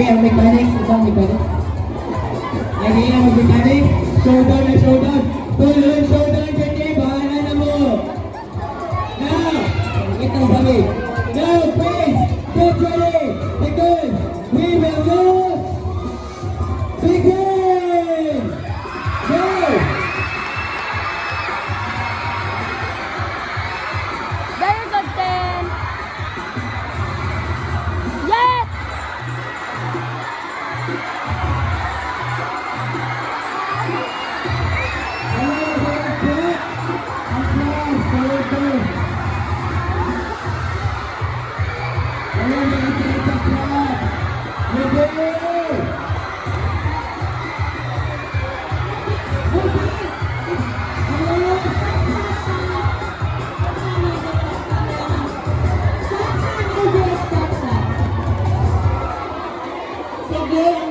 Okay, ang mechanic. Isang mechanic. Lagi na mag-mechanic. Showdown na showdown. Tuloy showdown dyan eh. Bahala na mo. Now, wait lang sabi. Now, please, get ready. Because we will go. Begin! Go! Very good, Ten. Yes! Sige,